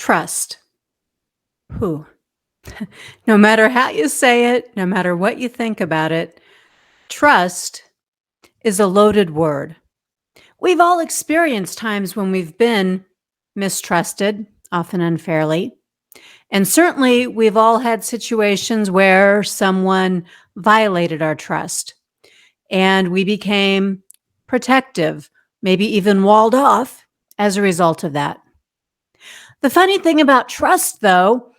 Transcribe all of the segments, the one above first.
Trust. Whew. No matter how you say it, no matter what you think about it, trust is a loaded word. We've all experienced times when we've been mistrusted, often unfairly. And certainly we've all had situations where someone violated our trust and we became protective, maybe even walled off as a result of that. The funny thing about trust, though,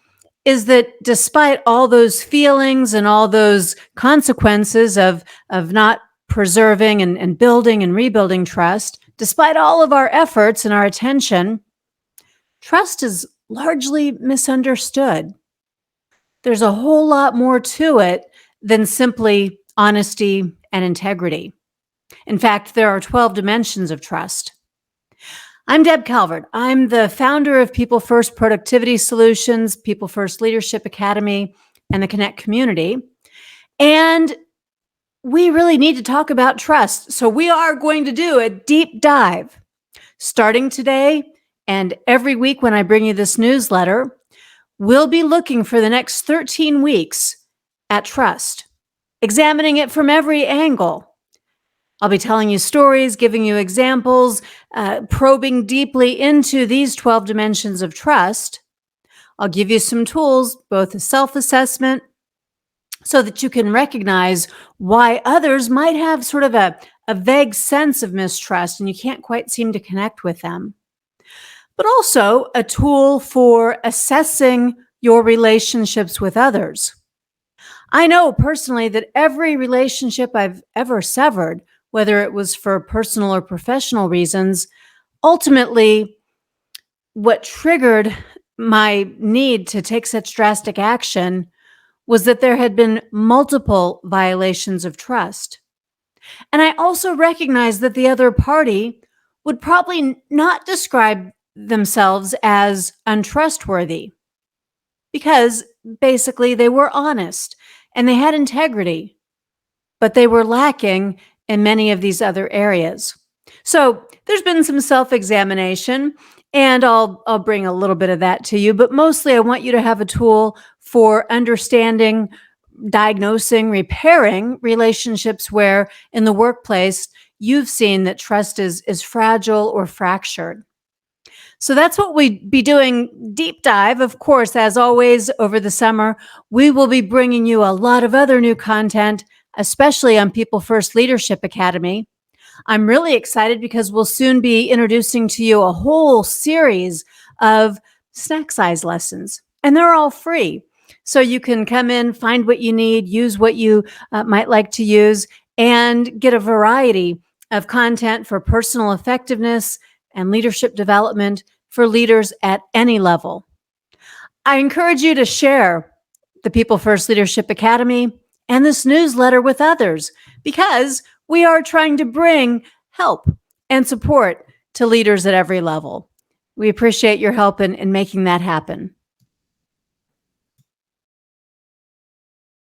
is that despite all those feelings and all those consequences of not preserving and building and rebuilding trust, despite all of our efforts and our attention, trust is largely misunderstood. There's a whole lot more to it than simply honesty and integrity. In fact, there are 12 dimensions of trust. I'm Deb Calvert. I'm the founder of People First Productivity Solutions, People First Leadership Academy, and the Connect community. And we really need to talk about trust. So we are going to do a deep dive starting today and every week when I bring you this newsletter. We'll be looking for the next 13 weeks at trust, examining it from every angle. I'll be telling you stories, giving you examples, probing deeply into these 12 dimensions of trust. I'll give you some tools, both a self-assessment, so that you can recognize why others might have sort of a vague sense of mistrust and you can't quite seem to connect with them. But also a tool for assessing your relationships with others. I know personally that every relationship I've ever severed, whether it was for personal or professional reasons, ultimately what triggered my need to take such drastic action was that there had been multiple violations of trust. And I also recognized that the other party would probably not describe themselves as untrustworthy because basically they were honest and they had integrity, but they were lacking in many of these other areas. So there's been some self-examination, and I'll bring a little bit of that to you, but mostly I want you to have a tool for understanding, diagnosing, repairing relationships where in the workplace you've seen that trust is fragile or fractured. So that's what we'd be doing deep dive. Of course, as always, over the summer, we will be bringing you a lot of other new content, especially on People First Leadership Academy. I'm really excited because we'll soon be introducing to you a whole series of snack size lessons, and they're all free. So you can come in, find what you need, use what you might like to use, and get a variety of content for personal effectiveness and leadership development for leaders at any level. I encourage you to share the People First Leadership Academy and this newsletter with others because we are trying to bring help and support to leaders at every level. We appreciate your help in making that happen.